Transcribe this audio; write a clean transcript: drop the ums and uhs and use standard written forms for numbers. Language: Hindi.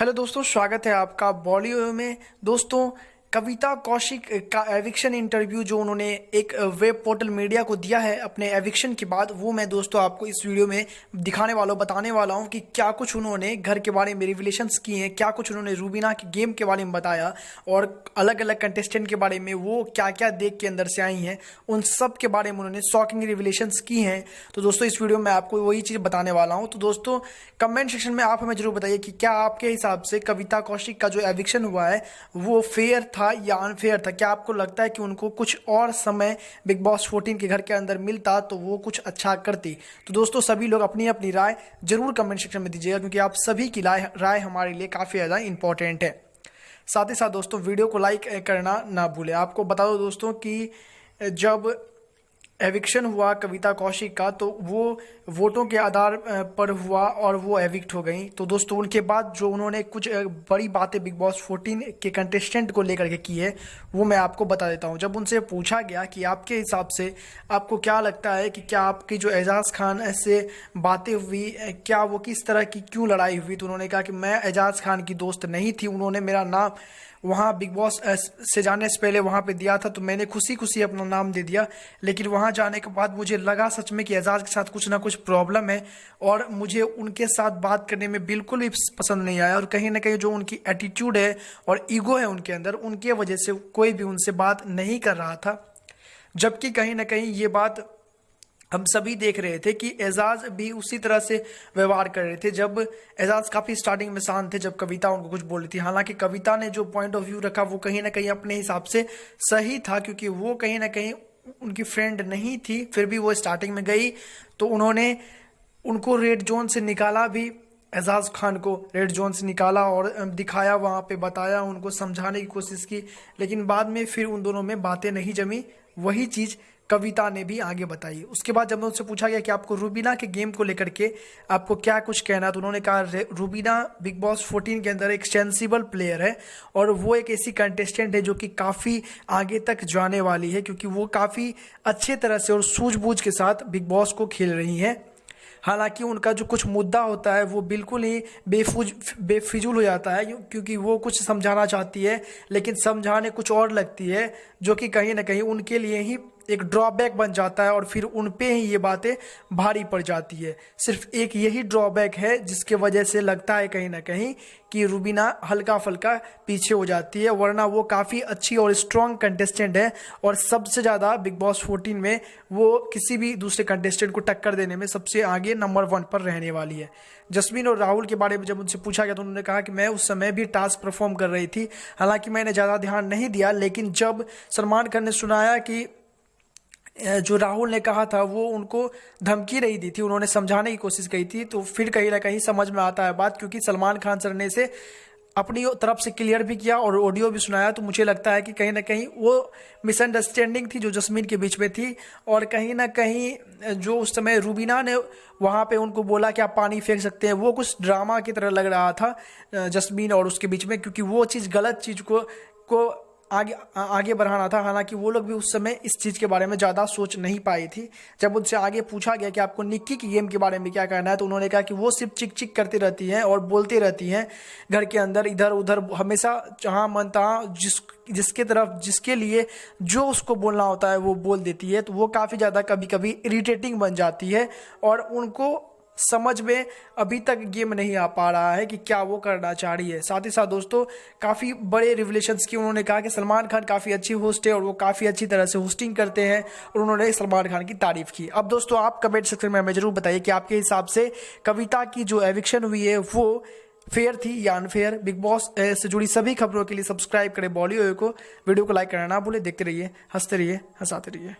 हेलो दोस्तों, स्वागत है आपका बॉलीवुड में। दोस्तों, कविता कौशिक का एविक्शन इंटरव्यू जो उन्होंने एक वेब पोर्टल मीडिया को दिया है अपने एविक्शन के बाद, वो मैं दोस्तों आपको इस वीडियो में दिखाने वाला हूँ, बताने वाला हूँ कि क्या कुछ उन्होंने घर के बारे में रिविलेशंस किए हैं, क्या कुछ उन्होंने रूबीना के गेम के बारे में बताया और अलग अलग कंटेस्टेंट के बारे में वो क्या क्या देख के अंदर से आई हैं, उन सब के बारे में उन्होंने शॉकिंग रिविलेशंस की हैं। तो दोस्तों इस वीडियो में आपको वही चीज़ बताने वाला हूँ। तो दोस्तों कमेंट सेक्शन में आप हमें जरूर बताइए कि क्या आपके हिसाब से कविता कौशिक का जो एविक्शन हुआ है वो फेयर था या अनफेयर था। क्या आपको लगता है कि उनको कुछ और समय बिग बॉस 14 के घर के अंदर मिलता तो वो कुछ अच्छा करती? तो दोस्तों सभी लोग अपनी अपनी राय जरूर कमेंट सेक्शन में दीजिएगा, क्योंकि आप सभी की राय हमारे लिए काफ़ी ज़्यादा इंपॉर्टेंट है। साथ ही साथ दोस्तों वीडियो को लाइक करना ना भूलें। आपको बता दो दोस्तों कि जब एविक्शन हुआ कविता कौशिक का तो वो वोटों के आधार पर हुआ और वो एविक्ट हो गई। तो दोस्तों उनके बाद जो उन्होंने कुछ बड़ी बातें बिग बॉस 14 के कंटेस्टेंट को लेकर के की है वो मैं आपको बता देता हूं। जब उनसे पूछा गया कि आपके हिसाब से आपको क्या लगता है कि क्या आपकी जो एजाज खान से बातें हुई, क्या वो किस तरह की क्यों लड़ाई हुई, तो उन्होंने कहा कि मैं एजाज खान की दोस्त नहीं थी। उन्होंने मेरा नाम वहाँ बिग बॉस से जाने से पहले वहाँ पे दिया था तो मैंने खुशी खुशी अपना नाम दे दिया, लेकिन वहाँ जाने के बाद मुझे लगा सच में कि एजाज के साथ कुछ ना कुछ प्रॉब्लम है और मुझे उनके साथ बात करने में बिल्कुल भी पसंद नहीं आया। और कहीं ना कहीं जो उनकी एटीट्यूड है और ईगो है उनके अंदर, उनके वजह से कोई भी उनसे बात नहीं कर रहा था। जबकि कहीं ना कहीं ये बात हम सभी देख रहे थे कि एजाज भी उसी तरह से व्यवहार कर रहे थे। जब एजाज काफ़ी स्टार्टिंग में शांत थे जब कविता उनको कुछ बोल रही थी। हालांकि कविता ने जो पॉइंट ऑफ व्यू रखा वो कहीं ना कहीं अपने हिसाब से सही था, क्योंकि वो कहीं ना कहीं उनकी फ्रेंड नहीं थी, फिर भी वो स्टार्टिंग में गई तो उन्होंने उनको रेड जोन से निकाला भी। एजाज खान को रेड जोन से निकाला और दिखाया, वहाँ पे बताया, उनको समझाने की कोशिश की, लेकिन बाद में फिर उन दोनों में बातें नहीं जमी। वही चीज़ कविता ने भी आगे बताई। उसके बाद जब उनसे पूछा गया कि आपको रूबीना के गेम को लेकर के आपको क्या कुछ कहना, तो उन्होंने कहा रूबीना बिग बॉस 14 के अंदर एक सेंसिबल प्लेयर है और वो एक ऐसी कंटेस्टेंट है जो कि काफ़ी आगे तक जाने वाली है, क्योंकि वो काफ़ी अच्छे तरह से और सूझबूझ के साथ बिग बॉस को खेल रही है। हालांकि उनका जो कुछ मुद्दा होता है वो बिल्कुल ही बेफिजूल हो जाता है, क्योंकि वो कुछ समझाना चाहती है लेकिन समझाने कुछ और लगती है, जो कि कहीं ना कहीं उनके लिए ही एक ड्रॉबैक बन जाता है और फिर उन पे ही ये बातें भारी पड़ जाती है। सिर्फ एक यही ड्रॉबैक है जिसके वजह से लगता है कहीं ना कहीं कि रूबीना हल्का फुल्का पीछे हो जाती है, वरना वो काफ़ी अच्छी और स्ट्रॉन्ग कंटेस्टेंट है और सबसे ज़्यादा बिग बॉस 14 में वो किसी भी दूसरे कंटेस्टेंट को टक्कर देने में सबसे आगे नंबर 1 पर रहने वाली है। जस्मीन और राहुल के बारे में जब उनसे पूछा गया तो उन्होंने कहा कि मैं उस समय भी टास्क परफॉर्म कर रही थी, हालांकि मैंने ज़्यादा ध्यान नहीं दिया, लेकिन जब सलमान खान ने सुनाया कि जो राहुल ने कहा था वो उनको धमकी नहीं दी थी, उन्होंने समझाने की कोशिश की थी, तो फिर कहीं ना कहीं समझ में आता है बात, क्योंकि सलमान खान सर ने इसे अपनी तरफ से क्लियर भी किया और ऑडियो भी सुनाया। तो मुझे लगता है कि कहीं ना कहीं वो मिसअंडरस्टैंडिंग थी जो जस्मीन के बीच में थी, और कहीं ना कहीं जो उस समय रूबीना ने वहाँ पे उनको बोला कि आप पानी फेंक सकते हैं, वो कुछ ड्रामा की तरह लग रहा था जस्मीन और उसके बीच में, क्योंकि वो चीज़ गलत चीज़ को आगे बढ़ाना था। हालांकि वो लोग भी उस समय इस चीज़ के बारे में ज़्यादा सोच नहीं पाई थी। जब उनसे आगे पूछा गया कि आपको निक्की की गेम के बारे में क्या कहना है, तो उन्होंने कहा कि वो सिर्फ चिक चिक करती रहती हैं और बोलती रहती हैं घर के अंदर, इधर उधर, हमेशा जहाँ मन तहाँ जिसके तरफ जिसके लिए जो उसको बोलना होता है वो बोल देती है। तो वो काफ़ी ज़्यादा कभी कभी इरिटेटिंग बन जाती है और उनको समझ में अभी तक गेम नहीं आ पा रहा है कि क्या वो करना चाह रही है। साथ ही साथ दोस्तों काफ़ी बड़े रिवलेशंस की उन्होंने कहा कि सलमान खान काफ़ी अच्छी होस्ट है और वो काफ़ी अच्छी तरह से होस्टिंग करते हैं, और उन्होंने सलमान खान की तारीफ की। अब दोस्तों आप कमेंट सेक्शन में हमें जरूर बताइए कि आपके हिसाब से कविता की जो एविक्शन हुई है वो फेयर थी या अनफेयर। बिग बॉस से जुड़ी सभी खबरों के लिए सब्सक्राइब करें बॉलीवुड को, वीडियो को लाइक करना ना भूलें। देखते रहिए, हंसते रहिए, हंसाते रहिए।